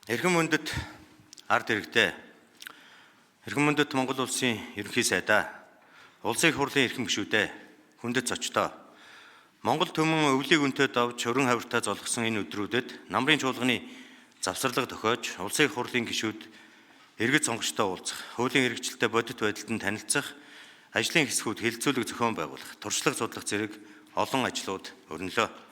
Эрхэм мөндөд ард иргэдээ. Эрхэм мөндөд Монгол улсын ерөнхий сайдаа. Улсын их хурлын эрхэм гишүүдээ. Хүндэт зочдоо. Монгол төмөн өвлийг өнтөд авч өрн хавиртаа золгосон энэ өдрүүдэд намрын чуулганы завсарлага тохиож улсын их хурлын гишүүд иргэд сонгогчдоо уулзах, хуулийн хэрэгжилтэд бодит байдалд нь танилцах, ажлын хэсгүүд хэлэлцүүлэг зохион байгуулах, туршлага судлах зэрэг олон ажлууд өрнөлөө.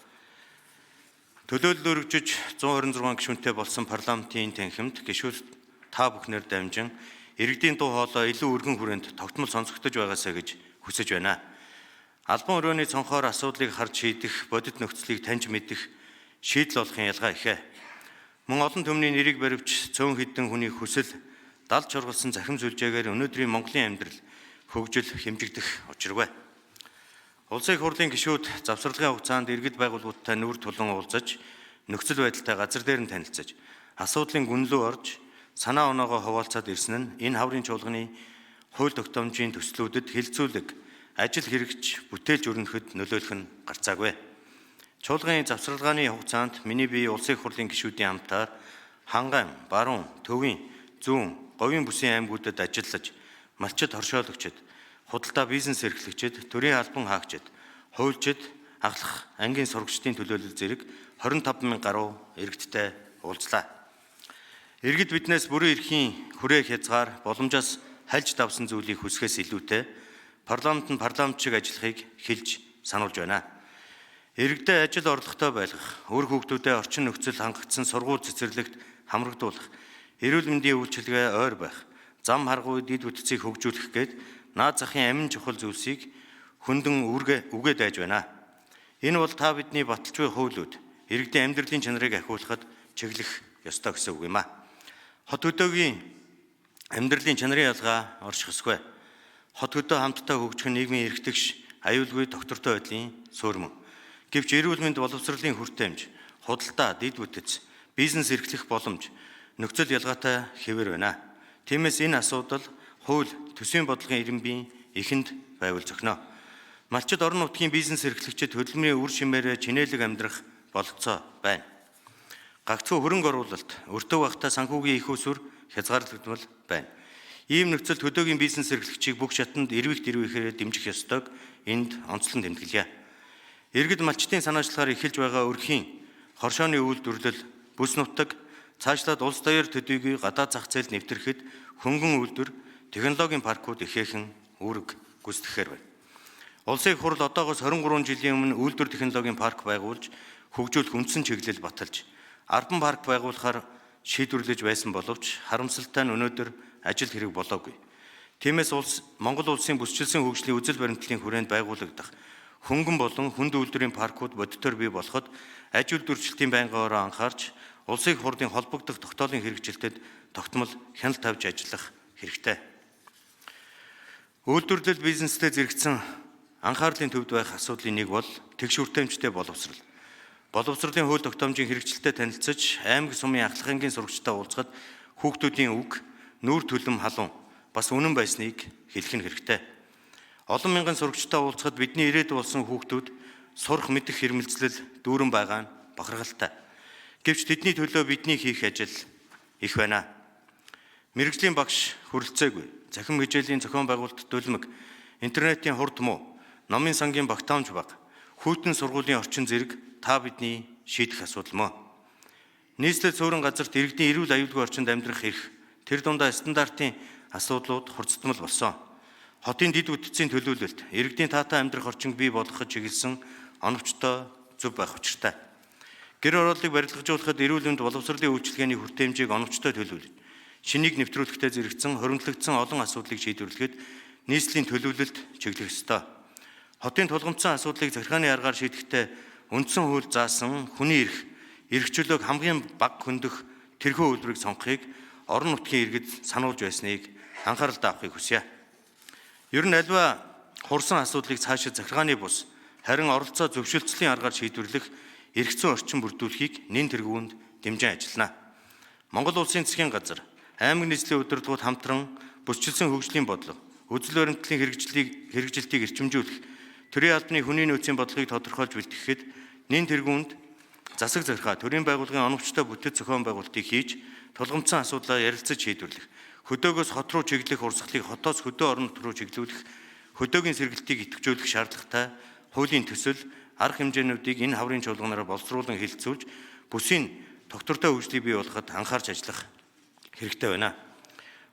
Төлөөлөл өргөжж 126 гишүүнтэй болсон парламентын танхимд гишүүд та бүхнээр дамжин иргэдийн дуу хоолой илүү өргөн хүрээнд тогтмол сонсогдож байгаасаа гэж хүсэж байна. Албан өрөөний цонхоор асуудлыг харж шийдэх, бодит нөхцөлийг таньж мэдэх шийдэл олохын ялгаа ихэ. Мөн олон түмний нэрийг баривч цөөн хэдэн хүний хүсэл далд чургалсан захим сүлжээгээр өнөөдрийн Монголын амьдрал хөгжил хэмжигдэх учиргүй. Улсын их хурлын гишүүд завсарлагын хугацаанд иргэд байгууллагуудтай нүүр тулан уулзаж, нөхцөл байдалтай газар дээр нь танилцаж, асуудлын гүнлөө орж, санаа оноогоо хуваалцаад ирсэн нь энэ хаврын чуулганы хууль тогтоомжийн төслүүдэд хэлэлцүүлэг, ажил хэрэгж, бүтээлж өрнөхөд нөлөөлөх нь гарцаагүй. Чуулганы завсарлагын хугацаанд миний бие улсын их хурлын гишүүдийн хамтаар Хангайн, Баруун, Төвийн, Зүүн, Говийн бүсийн аймагуудад ажиллаж, малчид хоршоологчид, худалдаа бизнес эрхлэгчид, төрийн албан хаагчид, хуульчид, ахлах ангийн сурагчдын төлөөлөл зэрэг 25,000 гаруй иргэдтэй уулзлаа. Иргэд биднээс бүрэн эрхийн хүрээ хязгаар боломжоос хальж давсан зүйлийг хүсэхээс илүүтэй парламент шиг ажиллахыг хэлж сануулж байна. Иргэдэд ажил орлоготой байлгах, үр хүүхдүүдэд орчин нөхцөл хангагдсан сургууль цэцэрлэгт хамрагдуулах, эрүүл мэндийн үйлчилгээ ойр байх, зам харгуй дид бүтцийг хөгжүүлэх гээд наад захын амин чухал зүйлсийг хөндөн үгээд айж байна. Энэ бол та бидний баталжгүй хуулиуд, иргэдийн амьдралын чанарыг ахиулахад чиглэх ёстой гэсэн үг юм а. Хот хөдөөгийн амьдралын чанарын ялгаа оршихсгүй. Хот хөдөө хамтдаа хөгжих нь нийгмийн эрхтгш, аюулгүй доктортой байдлын суурь мөн. Гэвч эрүүл мэнд боловсролын хүртээмж, худалдаа, дид бүтэц, бизнес эрхлэх боломж, нөхцөл ялгаатай хэвээр байна. Тиймээс энэ асуудал хууль, төсвийн бодлогын ирэмбийн эхэнд байвал зохино. Малчид орон нутгийн бизнес эрхлэгчид хөдөлмөрийн үр шимээрээ чинээлэг амьдрах бололцоо байна. Гагцхүү хөрөнгө оруулалт, өртөг багтаа санхүүгийн их усүр хязгаарлагдмал байна. Ийм нөхцөлд хөдөөгийн бизнес эрхлэгчийг бүх шатанд эрвэхээр дэмжих ёстойг энд онцлон тэмдэглэе. Иргэд малчдын санаачлахаар эхэлж байгаа өрхийн хоршооны үйлдвэрлэл, бүс нутаг, цаашлаад улс даяар төдийгүй гадаад зах зээлд нэвтрэхэд хөнгөн үйлдвэр, технологийн паркууд ихээхэн үүрэг гүйцэтгэхээр байна. Улсын их хурл одоогоос 23 жилийн өмнө үйлдвэр технологийн парк байгуулж, хөгжүүлэх үндсэн чиглэл баталж, арбан парк байгуулахаар шийдвэрлэж байсан боловч харамсалтай нь өнөөдөр ажил хэрэг болоогүй. Тиймээс Монгол улсын бүсчилсэн хөгжлийн үзэл баримтлалын хүрээнд байгуулагдах хөнгөн болон хүнд үйлдвэрийн паркууд бодитоор бий болоход аж үйлдвэрчлэлтийн байнгаараа анхаарч, улсын их хурлын холбогдох тогтоолын хэрэгжилтэд тогтмол хяналт тавьж ажиллах хэрэгтэй. Үйлдвэрлэл бизнестэй зэрэгцэн анхаарлын төвд байх асуудлын нэг бол тэгш хүртээмжтэй боловсрол. Боловсролын хууль тогтоомжийн хэрэгжилтэд танилцаж, аймаг сумын ахлах ангийн сурагчтай уулзахад хүүхдүүдийн үг, нүүр төлөм халуун бас үнэн байсныг хэлэх нь хэрэгтэй. Олон мянган сурагчтай уулзахад бидний ирээдүй болсон хүүхдүүд сурах мэдэх хэрмэлзлэл дүүрэн байгаа нь бахархалтай. Гэвч тэдний төлөө бидний хийх ажил их байна. Мэргэжлийн багш хүрэлцээгүй, захим хичээлийн зохион байгуулалт дүлмэг, интернетийн хурд муу, номын сангийн багтаамж бага, хүйтэн сургуулийн орчин зэрэг та бидний шийдэх асуудал мөн. Нийслэл суурин газарт иргэдийн эрүүл аюулгүй орчинд амьдрах эрх, тэр дундаа стандартын асуудлууд хурцтмал болсон. Хотын дид бүтцийн төлөөлөлт, иргэдийн таатай амьдрах орчинг бий болгоход чиглэсэн оновчтой зөв байх учиртай. Гэр орооллыг барилгажуулахад эрүүл мэнд боловсролын үйлчилгээний хүртээмжийг оновчтой төлөвлөж, шинийг нэвтрүүлэхтэй зэрэгцэн хоримтлагдсан олон асуудлыг шийдвэрлэхэд нийслэлийн төлөвлөлт чиглэх ёстой. Хотын тулгымцсан асуудлыг захиргааны аргаар шийдэхдээ үндсэн хууль заасан хүний эрх чөлөөг хамгийн бага хөндөх тэрхүү үйлдвэрийг сонгохыг орон нутгийн иргэд сануулж байсныг анхааралд авахыг хүсье. Ер нь альва хурсан асуудлыг цаашид захиргааны бус, харин оролцоо зөвшөлтслийн аргаар шийдвэрлэх эрх зүйн орчин бүрдүүлэхийг нэн тэргүүнд дэмжин ажиллана. Монгол улсын засгийн газар, аймаг нийслэлийн удирдлагууд хамтран бүсчилсэн хөгжлийн бодлого, үзэл баримтлалын хэрэгжилтийг эрчимжүүлэх, төрийн албаны хүний нөөцийн бодлогыг тодорхойлж бэлтгэхэд нэн тэргүүнд засаг захиргаа, төрийн байгууллагын оновчтой бүтэц зохион байгуулалтыг хийж, тулгымцсан асуудлаа ярилцаж шийдвэрлэх, хөдөөгөөс хот руу чиглэх урсгалыг хотоос хөдөө орон руу чиглүүлэх, хөдөөгийн сэргэлтийг идэвхжүүлэх шаардлагатай хуулийн төсөл, арга хэмжээнүүдийг энэ хаврын чуулганаараа боловсруулан хэлэлцүүлж, бүсийн тогтвортой хөгжлийг бий болгоход анхаарч ажиллах хэрэгтэй байна.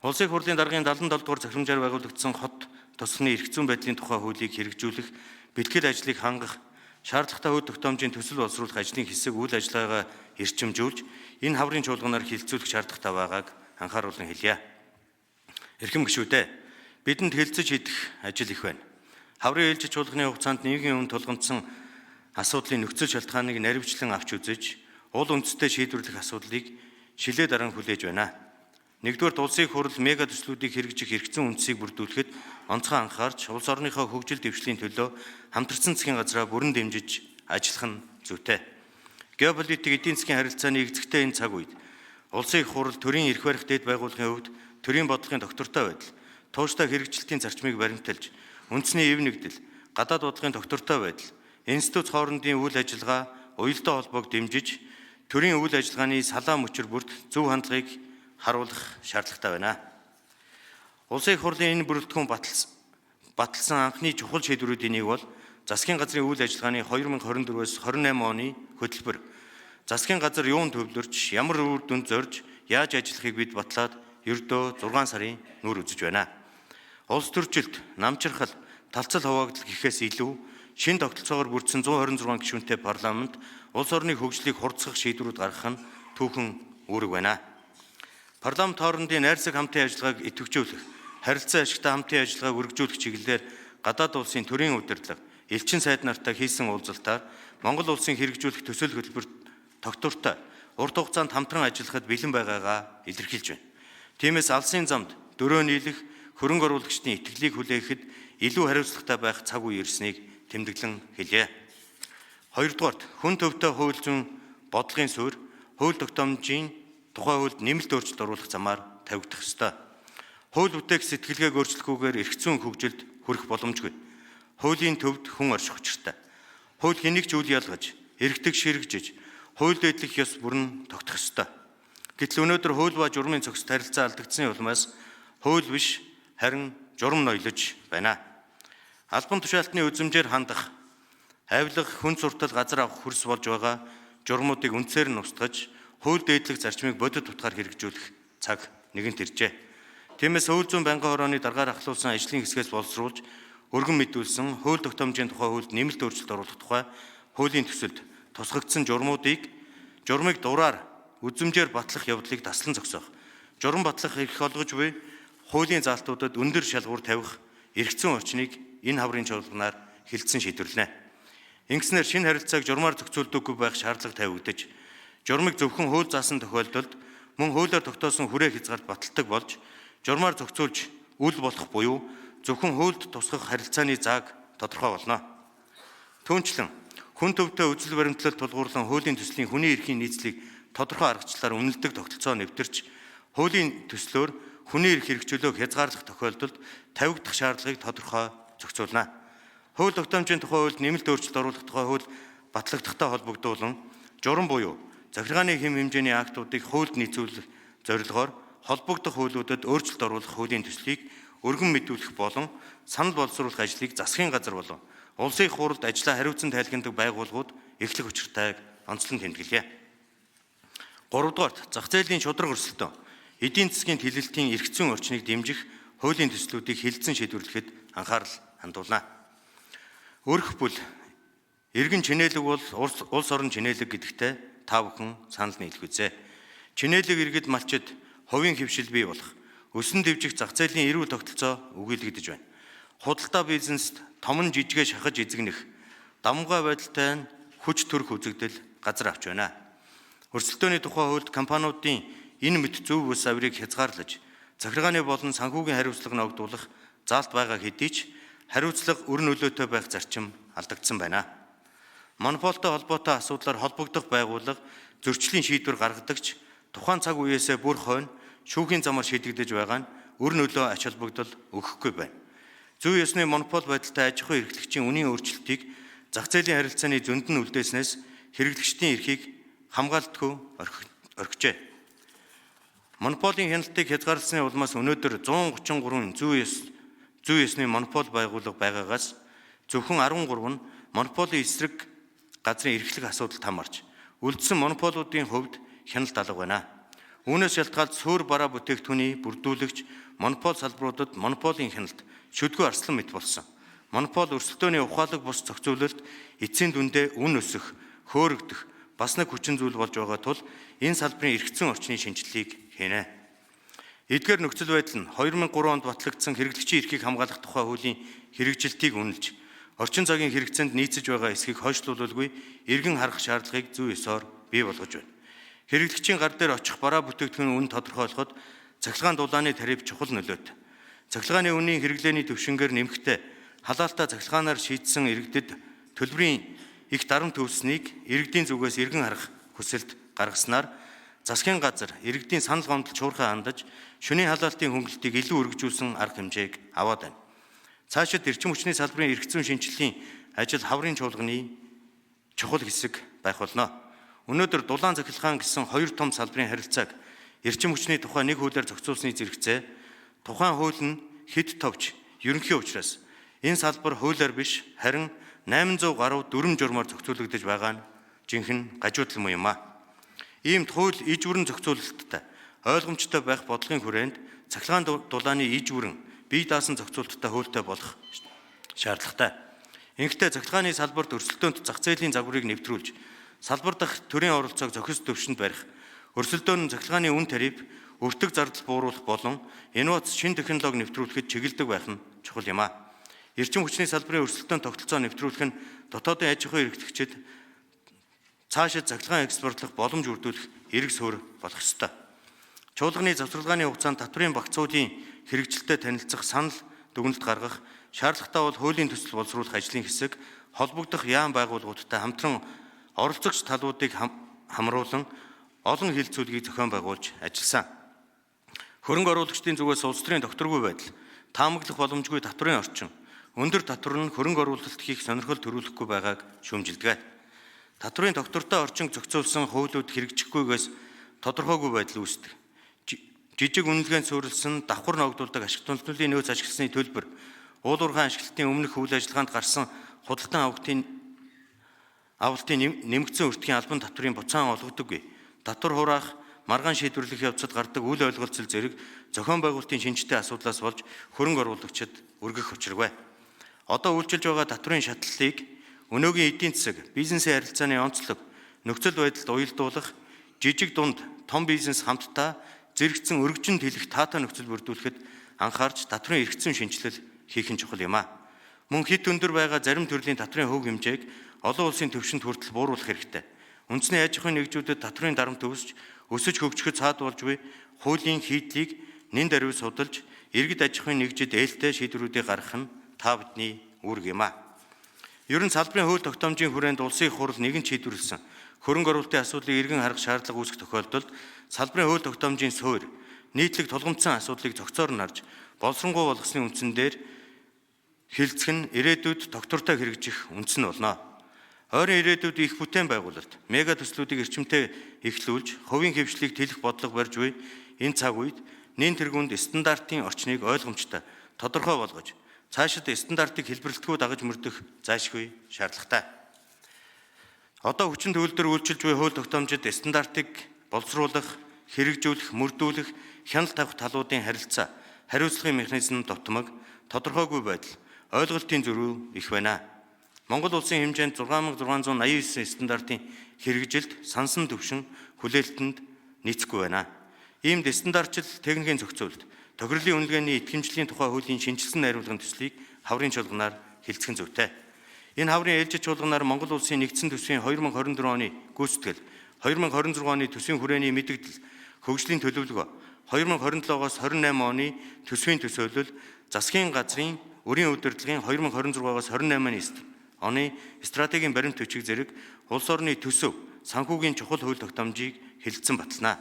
Улсын хурлын даргын 77 дугаар захирамжаар байгуулагдсан хот тосгоны эрх зүйн байдлын тухай хуулийг хэрэгжүүлэх, бэлтгэл ажлыг хангах, шаардлагатай үйл тогтоомжийн төсөл боловсруулах ажлын хэсэг үйл ажиллагаагаа эрчимжүүлж, энэ хаврын чуулганаар хилцүүлэх шаардлагатай байгааг анхааруулan хэлье. Эрхэм гишүүдээ, бидэнд хэлцэж хийх ажил их байна. Хаврын ээлжид чуулганы хугацаанд нийгмийн өмнө тулгамдсан асуудлын нөхцөл шалтгааныг наривчлан авч үзэж, уул үндэстэй шийдвэрлэх асуудлыг шилээ даран хүлээж байна. Нэгдүгээр, улсын хурал мега төслүүдийг хэрэгжих эрх зүйн үндсийг бүрдүүлэхэд онцгой анхаарч, улс орныхоо хөгжил дэвшлийн төлөө хамтарсан засгийн газраа бүрэн дэмжиж ажиллах нь зүйтэй. Геополитик эдийн засгийн харилцааныэгзэгтэй энэ цаг үед улсын хурал төрийн эрх барих дэд байгууллагын хувьд төрийн бодлогын доктортой байдал, тууштай хэрэгжилтийн зарчмыг баримталж, үндэсний эв нэгдэл, гадаад бодлогын доктортой байдал, институт хоорондын үйл ажиллагаа, уялдаа холбоог дэмжиж, төрийн үйл ажиллагааны салаа мөчир бүрт зөв хандлагыг харуулах шаардлагатай байна. Улсын хурлын энэ бүрэлдэхүүн баталсан анхны чухал шийдвэрүүдийн нэг бол засгийн газрын үйл ажиллагааны 2024-с 28 оны хөтөлбөр. Засгийн газар юунд төвлөрч, ямар үр дүнд зорж, яаж ажиллахыг бид батлаад ердөө 6 сарын нүур үзэж байна. Улс төржилт, намчирхал, талцал хуваагдал гэхээс илүү шинэ тогтолцоогоор бүрдсэн 126 гишүүнтэй парламент улс орны хөгжлийг хурцгах шийдвэрүүд гаргах нь түүхэн үүрэг байна. Парламент хоорондын найрсаг хамтын ажиллагааг идэвхжүүлэх, харилцан ашигтай хамтын ажиллагааг үргэлжлүүлэх чиглэлээр гадаад улсын төрийн удирдлага, элчин сайд нартай хийсэн уулзалтаар Монгол улсын хэрэгжүүлэх төсөл хөтөлбөрт тогтвортой, урт хугацаанд хамтран ажиллахад бэлэн байгаагаа илэрхийлж байна. Тиймээс алсын замд дөрөө нийлэх, хөрөнгө оруулагчдын итгэлийг хүлээхэд илүү хариуцлагатай байх цаг үе ирснийг тэмдэглэн хэлье. Хоёрдугаарт, хүн төвтэй хууль зүйн бодлогын суурь, хууль тогтоомжийн тухай хуульд нэмэлт өөрчлөлт оруулах замаар тавигдах ёстой. Хууль бүтээх сэтгэлгээг өөрчлөхгүйгээр эрх зүйн хөгжилд хүрэх боломжгүй. Хуулийн төвд хүн орших учиртай. Хууль хэнийг ч үл ялгаж, эргэтэг ширэгжиж, хууль дэдлэх ёс бүрэн тогтох ёстой. Гэтэл өнөөдөр хууль ба журмын цогцод харилцаа алдагдсны улмаас хууль биш, харин журам ноёлож байна. Албан тушаалтны үзмжээр хандах, авилга, хүн суртал, газар авах хөрс болж байгаа журмуудыг үндсээр нь устгаж, хууль дээдлэх зарчмыг бодит утгаар хэрэгжүүлэх цаг нэгэнт иржээ. Тиймээс хууль зүйн байнгын хорооны даргаар ахлуулсан ажлын хэсгээс боловсруулж, өргөн мэдүүлсэн хууль тогтоомжийн тухай хуульд нэмэлт өөрчлөлт оруулах тухай хуулийн төсөлд тусгагдсан журмыг дураар үзмжээр батлах явдлыг таслан зогсоох, журам батлах эрх олгож буй хуулийн заалтуудад өндөр шалгуур тавих эрх зүйн орчныг энэ хаврын чуулганаар хэлэлцэн шийдвэрлэнэ. Ингэснээр шинэ харилцааг журмаар зохицуулдаггүй байх шаардлага тавигдаж, журмыг зөвхөн хууль заасан тохиолдолд мөн хуулиар тогтоосон хүрээ хязгаарт баталдаг болж, журмаар зохицуулж үл болох буюу зөвхөн хуульд тусгах харилцааны зааг тодорхой болно. Түүнчлэн хүн төвтэй үзэл баримтлалд тулгуурлан хуулийн төслийн хүний эрхийн нийцлийг тодорхой аргачлалаар үнэлдэг тогтолцоо нэвтэрч, хуулийн төслөөр хүний эрх хэрэгжүүлээг хязгаарлах тохиолдолд тавигдах шаардлагыг тодорхой зохицуулна. Хууль тогтоомжийн тухай хуульд нэмэлт өөрчлөлт оруулах тухай хууль батлагдахтай холбогдуулан журам буюу захиргааны хэм хэмжээний актуудыг хуульд нийцүүлэх зорилгоор холбогдох хуулиудад өөрчлөлт оруулах хуулийн төслийг өргөн мэдүүлэх болон санал боловсруулах ажлыг засгийн газар болон улсын хуралд ажлаа хариуцсан тайлхнадаг байгууллагууд эхлэх учиртайг онцлон тэмдэглэе. 3-дугаарт, зах зээлийн шудраг өрсөлдөөн, эдийн засгийн төлөлтийн эрх зүйн орчныг дэмжих хуулийн төслүүдийг хэлэлцэн шийдвэрлэхэд анхаарал хандуулна. Өрх бүл, эргэн чинээлэг бол улс орон чинээлэг гэдэгтээ та бүхэн санал нийлэх үзье. Чинээлэг иргэд малчид хувийн хэвшил бий болох, өсөн дэвжих зах зээлийн эрүүл тогтолцоо өгүүлэгдэж байна. Худалдаа бизнест том жижигэ шахаж эзэгнэх, давмгай байдалтай нь хүч төрх үзэгдэл газар авч байна. Өрсөлдөөний тухай хуульд компаниудын энэ мэт зөв бус авирыг хязгаарлаж, захиргааны болон санхүүгийн хариуцлага ногдуулах заалт байгаа хэдий ч хариуцлага өр нөлөөтэй байх зарчим алдагдсан байна. Монополтой холбоотой асуудлаар холбогдох байгууллага зөрчлийн шийдвэр гаргадагч тухайн цаг үеэсээ бүр хойно шүүхийн замаар шийдэгдэж байгаа нь өр нөлөө ач холбогдол өгөхгүй байна. Зүй ёсны монопол байдалтай аж ахуйн эрхлэгчийн үнийн өөрчлөлтийг зах зээлийн харилцааны зөнд нь үлдээснээс хэрэглэгчдийн эрхийг хамгаалдаггүй орхижээ. Монополийн хяналтыг хязгаарласны улмаас өнөөдөр 133 зүй ёсны монопол байгууллага байгаагаас зөвхөн 13 нь монополийн эсрэг газрын эрхлэх асуудалд хамаарч үлдсэн монополуудын хувьд хяналт алга байна. Үүнээс шалтгаалж суур бараа бүтээгдэхүүний бүрдүүлэгч монопол салбаруудад монополийн хяналт шүдгүй арслан мэт болсон. Монопол өрсөлдөөний ухаалаг бус зохицуулалт эцсийн дүндээ үн өсөх, хөөрөгдөх бас нэг хүчин зүйл болж байгаа тул энэ салбарын эргэцэн орчны шинжилгээг хийнэ. Эдгээр нөхцөл байдал нь 2003 онд батлагдсан хэрэглэгчийн эрхийг хамгаалах тухай хуулийн хэрэгжилтийг үнэлж, орчин цагийн хэрэгцээнд нийцэж байгаа эсхийг хойшлуулалгүй эргэн харах шаардлагыг зүй ёсоор бий болгож байна. Хэрэглэгчийн гар дээр очих бараа бүтээгдэхүүн үн тодорхойлоход цахилгаан дулааны тариф чухал нөлөөт. Цахилгааны үнийн хэрэглээний төвшингээр нэмэхдээ халаалтаа цахилгаанаар шийдсэн иргэдэд төлбөрийн их дарамт төвлснийг иргэдийн зүгээс эргэн харах хүсэлт гаргаснаар засгийн газар иргэдийн санал гомдол шуурхай хандаж шөнийн халаалтын хөнгөлөлтийг илүү өргөжүүлсэн арга хэмжээг аваад байна. Цаашид эрчим хүчний салбарын эрх зүйн шинжилгээний ажил хаврын чуулганы чухал хэсэг байх болно. Өнөөдөр дулаан цахилгаан гэсэн хоёр том салбарын харилцааг эрчим хүчний тухай нэг хуулиар зохицуулсны зэрэгцээ тухайн хууль нь хэд товч ерөнхий учраас энэ салбар хуулиар биш харин 800 гаруй дүрм журмаар зохицуулагдаж байгаа нь жинхэнэ гажуудлан юм а. Иймд хууль иж бүрэн зохицуулалттай ойлгомжтой байх бодлогын хүрээнд цахилгаан дулааны иж бүрэн бие даасан зохицуулалттай хуультай болох шаардлагатай. Ингэхдээ цахилгааны салбарт өрсөлдөөнд зах зээлийн загварыг нэвтрүүлж салбар дахь төрийн оролцоог зохис төвшөнд барих, өрсөлдөөн нь цахилгааны үн тариф, өртөг зардал бууруулах болон инновац шин технологи нэвтрүүлэхэд чиглэдэг байх нь чухал юм а. Эрчим хүчний салбарын өрсөлдөөн тогтолцоо нэвтрүүлэх нь дотоодын аж ахуйн эрхлэгчид цаашид цахилгаан экспортлох боломж бүрдүүлэх эрг суурь болох ёстой. Чуулганы завсарлагын хугацаанд татврын багцуудын хэрэгжилтэд танилцах санал дүгнэлт гаргах, шаардлагатай бол хуулийн төсөл боловсруулах ажлын хэсэг холбогдох яам байгууллагуудтай хамтран оролцогч талуудыг хамруулан олон хилцүүлгийг зохион байгуулж ажилласан. Хөрөнгө оруулагчдын зүгээс улс төрийн докторгүй байдал, таамаглах боломжгүй татврын орчин, өндөр татвар нь хөрөнгө оруулалт хийх сонирхол төрүүлэхгүй байгааг шүүмжилдэг. Татврын доктортой орчин зохицуулсан хуулиуд хэрэгжихгүйгээс тодорхойгүй байдал үүсдэг. Жижиг үнэлгээнд суурилсан давхар ногдуулдаг ашигт төлөвлөлийн нөөц ашигласны төлбөр, уул уурхайн ашиглалтын өмнөх үйл ажиллагаанд гарсан худалдан авалтын нэмэгдсэн өртгийн албан татврын буцаан олгодоггүй. Татвар хураах, маргаан шийдвэрлэх явцад гардаг үйл ойлголцол зэрэг зохион байгуулалтын шинжтэй асуудлаас болж хөрөнгө оруулагчид өргөх учиргүй. Одоо үйлчилж байгаа татврын шатлалыг өнөөгийн эдийн засаг, бизнесийн харилцааны онцлог, нөхцөл байдалд уялдуулах, жижиг дунд том бизнес хамтдаа зэрэгцэн өргөжинд хэлэх таатай нөхцөл бүрдүүлэхэд анхаарч татврын эрх зүйн шинжилэл хийх нь чухал юм а. Мөн хэд өндөр байгаа зарим төрлийн татврын хөв хэмжээг олон улсын түвшинд хүртэл бууруулах хэрэгтэй. Үндэсний аж ахуйн нэгжүүдэд татврын дарамт өсөж хөгжөхөд цаад болж буй хуулийн хийдлийг нэн даруй судалж, иргэд аж ахуйн нэгжид ээлтэй шийдвэрүүдийг гаргах нь та бидний үүрэг юм а. Ер нь салбарын хууль тогтоомжийн хүрээнд улсын их хурл нэгэн шийдвэрлсэн хөрөнгө оруулалтын асуудлыг эргэн харах шаардлага үүсэх тохиолдолд салбарын хууль тогтоомжийн суурь нийтлэг тулгымдсан асуудлыг зохицоор нь харж боловсронгуй болгосны үндсэн дээр хилцэх нь ирээдүйд доктортой хэрэгжих үндэс нь болно. Ойрын ирээдүйд их бүтээн байгуулалт, мега төслүүдийг эрчимтэй эхлүүлж, хувийн хэвшлийг тэлэх бодлого барьж буй энэ цаг үед нэн тэргуунд стандартын орчныг ойлгомжтой, тодорхой болгож, цаашид стандартыг хэлбэрлэлтгүй дагаж мөрдөх зайлшгүй шаардлагатай. Одоо хүчин төвлөрдөр үйлчилж буй хууль тогтоомжид стандартыг боловсруулах, хэрэгжүүлэх, мөрдүүлэх, хяналт тавих талуудын харилцаа, хариуцлагын механизм дутмаг, тодорхойгүй байдал, ойлголтын зөрүү их байна. Монгол улсын хэмжээнд 6689 стандартын хэрэгжилт, сансан төвшин, хүлээлтэнд нийцэхгүй байна. Иймд стандартчил техникийн зохицуулалт, тохирлын үнэлгээний итгэмжлийн тухай хуулийн шинжилсэн найруулгын төслийг хаврын чуулганаар хэлцэх зүйтэй. Энэ хаврын ээлжид чуулганаар Монгол улсын нэгдсэн төсвийн 2024 оны гүйцэтгэл, 2026 оны төсвийн хүрээний мэдэгдэл, хөгжлийн төлөвлөгөө, 2027-оос 28 оны төсвийн төсөөлөл, засгийн газрын өрийн удирдлагын 2026-оос 28 оны стратегийн баримт төчиг зэрэг улс орны төсөв, санхүүгийн чухал хууль тогтоомжийг хэлэлцэн батална.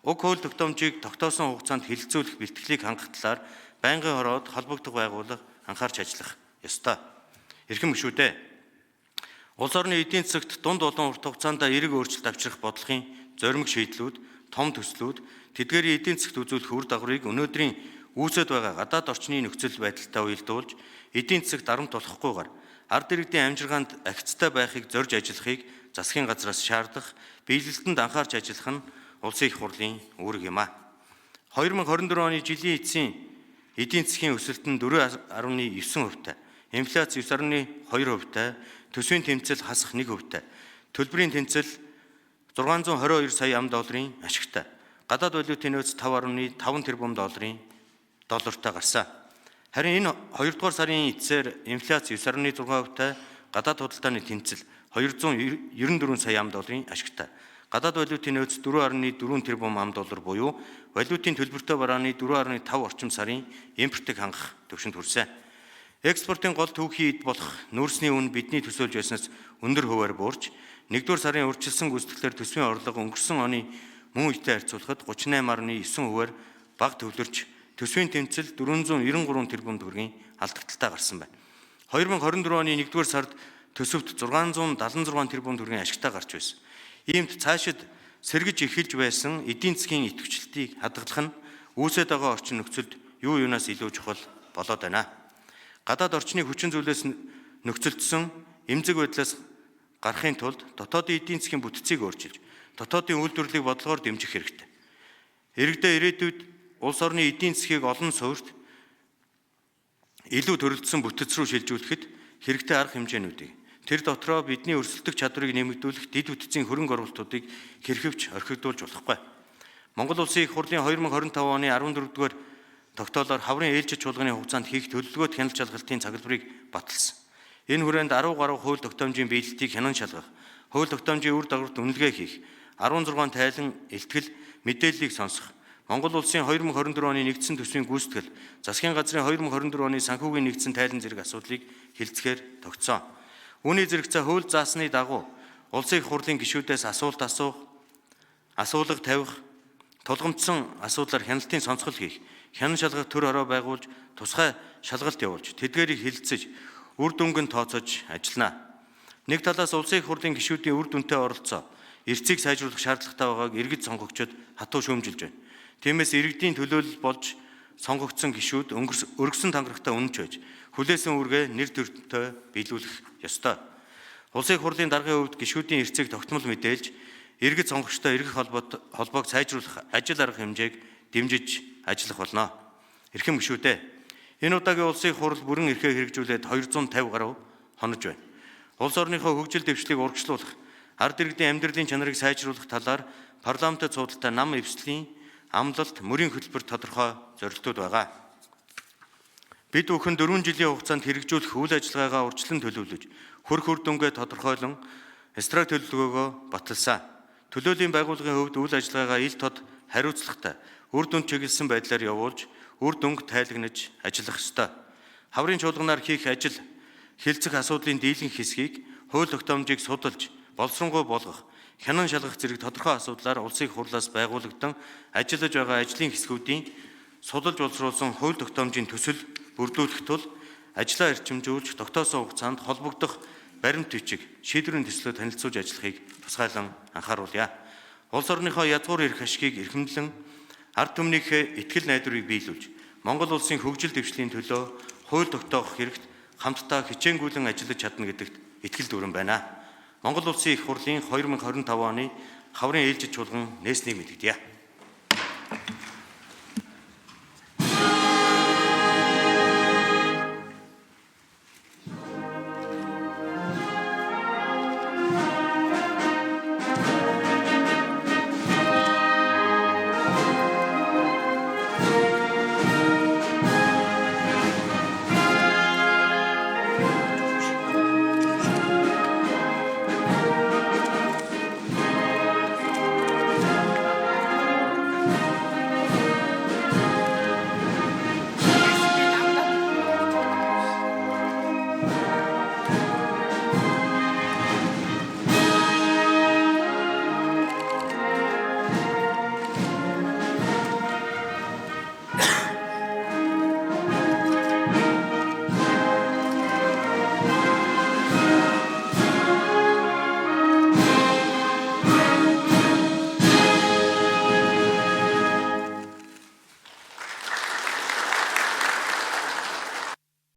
Уг хууль тогтоомжийг тогтоосон хугацаанд хэлэлцүүлэх бэлтгэлийг хангах талаар байнгын хороод холбогдох байгууллага анхаарч ажиллах ёстой. Эрхэм гишүүдээ, улс орны эдийн засагт дунд олон урт хугацаанд эерэг өөрчлөлт авчрах бодлогын зоримог шийдлүүд том төслүүд тэдгээрийн эдийн засгт үзүүлэх үр дагаврыг өнөөдрийн үүсэт байгаа гадаад орчны нөхцөл байдалтай уялдуулж эдийн засагт дарамт болохгүйгээр ард иргэдийн амжиргаанд агцтай байхыг зорж ажиллахыг засгийн газраас шаардах, биелэлтэнд анхаарч ажиллах нь улсын их хурлын үүрэг юм а. 2024 оны жилийн эцсийн эдийн засгийн өсөлт нь 4.9%-тай, инфляц 9.2%-тай, төсвийн тэмцэл хасах 1%-тай, төлбөрийн тэмцэл 622 сая ам.долларын ашигтай, гадаад валютын нөөц 5.5 тэрбум доллартай гарсан. Харин энэ 2 дугаар сарын эцсээр инфляц 9.6%-тай, гадаад худалдааны тэмцэл 294 сая ам.долларын ашигтай, гадаад валютын нөөц 4.4 тэрбум ам.доллар буюу валютын төлбөртэй барааны 4.5 орчим сарын импортыг хангах түвшинд хүрсэн. Экспортын гол түүхийн эд болох нүүрсний үн бидний төсөөлж байснаас өндөр хувиар буурч 1-р сарын урьдчилсан гүйцэтгэлээр төсвийн орлого өнгөрсөн оны мөн үетэй харьцуулахад 38.9%-аар бага төвлөрч төсвийн тэмцэл 493 тэрбум төгрөгийн алдагдaltaй гарсан байна. 2024 оны 1-р сард төсөвт 676 тэрбум төгрөгийн ашигтай гарч байсан. Иймд цаашид сэргэж эхэлж байсан эдийн засгийн идэвхжлтийг хадгалах нь үүсэт байгаа орчин нөхцөлд юу юунаас илүү чухал болоод байна. Гадаад орчны хүчин зүйлээс нөхцөлдсөн эмзэг байдлаас гарахын тулд дотоодын эдийн засгийн бүтцийг өөрчилж, дотоодын үйлдвэрлэлийг бодлогоор дэмжих хэрэгтэй. Иргэдээ ирээдүйд улс орны эдийн засгийг олон суурьт илүү төрөлдсөн бүтэц рүү шилжүүлэхэд хэрэгтэй арга хэмжээнүүдийг тэр дотроо бидний өрсөлдөх чадварыг нэмэгдүүлэх дэд бүтцийн хөрөнгө оруулалтуудыг хэрхэвч орхигдуулж болохгүй. Монгол Улсын их хурлын 2025 оны 14-р тогтоолоор хаврын ээлжид чуулганы хугацаанд хийх төлөвлөгөөт хяналт шалгалтын цаглбарыг баталсан. Энэ хүрээнд 10 гаруй хууль тогтоомжийн биелэлтийг хянан шалгах, хууль тогтоомжийн үр дагаварт үнэлгээ хийх, 16 тайлан илтгэл мэдээллийг сонсох, Монгол Улсын 2024 оны нэгдсэн төсвийн гүйцэтгэл, засгийн газрын 2024 оны санхүүгийн нэгдсэн тайлан зэрэг асуудлыг хэлцэхээр тогтсон. Үүний зэрэгцээ хууль заасны дагуу улсын их хурлын гишүүдээс асуулт асуух, асуулга тавих, тулгамдсан асуудлаар хяналтын сонцгол хийх, хянан шалгах төр ороо байгуулж, тусгай шалгалт явуулж, тэдгээрийг хэлэлцэж, үр дүнгийн тооцоож ажиллана. Нэг талаас улсын их хурлын гишүүдийн үр дүнтэй оролцоо, эрсцийг сайжруулах шаардлагатай байгааг иргэд сонгогчид хатуу шүүмжилж байна. Тиймээс иргэдийн төлөөлөл болж сонгогдсон гишүүд өргөсөн тангарагтаа үнэнч байж, хүлээсэн үүргээ нэр төртөө биелүүлэх ёстой. Улсын их хурлын даргын хувьд гишүүдийн эрсцийг тогтмол мэдээлж, иргэд сонгогчтой эргэх холбоог сайжруулах ажил арга хэмжээг дэмжиж ажиллах болно. Эрхэм гишүүдээ, энэ удаагийн улсын их хурл бүрэн эрхээ хэрэгжүүлээд 250 гаруй хонож байна. Улс орныхоо хөгжил дэвшлиг урагшлуулах, ард иргэдийн амьдралын чанарыг сайжруулах талаар парламентд судалтай нам эвслийн амлалт, мөрийн хөтөлбөр тодорхой зорилтууд байгаа. Бид бүхэн 4 жилийн хугацаанд хэрэгжүүлэх үйл ажиллагаагаа урьдчилан төлөвлөж, хөрх үр дүнгээ тодорхойлон стратеги төлөвлөгөөгөө баталсан. Төлөөлийн байгууллагын хувьд үйл ажиллагаагаа ил тод хариуцлагатай, үр дүнд чиглэсэн байдлаар явуулж, үр дүнг тайлагнаж ажиллах ёстой. Хаврын чуулганаар хийх ажил, хэлцэх асуудлын дийлэнх хэсгийг хууль тогтоомжийг судалж, боловсронгуй болгох, хянан шалгах зэрэг тодорхой асуудлаар улсын их хурлаас байгуулагдсан ажиллаж байгаа ажлын хэсгүүдийн судалж боловсруулсан хууль тогтоомжийн төсөл бүрдүүлэх тул ажлаа эрчимжүүлж, тогтоосон хугацаанд холбогдох баримт бичиг, шийдвэрийн төслөд танилцуулж ажиллахыг тусгайлан анхааруулъя. Улс орныхоо язгуур эрх ашгийг эрхэмлэн ард түмнийхээ итгэл найдварыг биелүүлж, Монгол улсын хөгжил дэвшлийн төлөө хууль тогтоох хэрэгт хамтдаа хичээнгүйлэн ажиллаж чадна гэдэгт итгэл дүүрэн байна. Монгол Улсын их хурлын 2025 оны хаврын ээлжид чуулган нээснийг мэдэгдэе.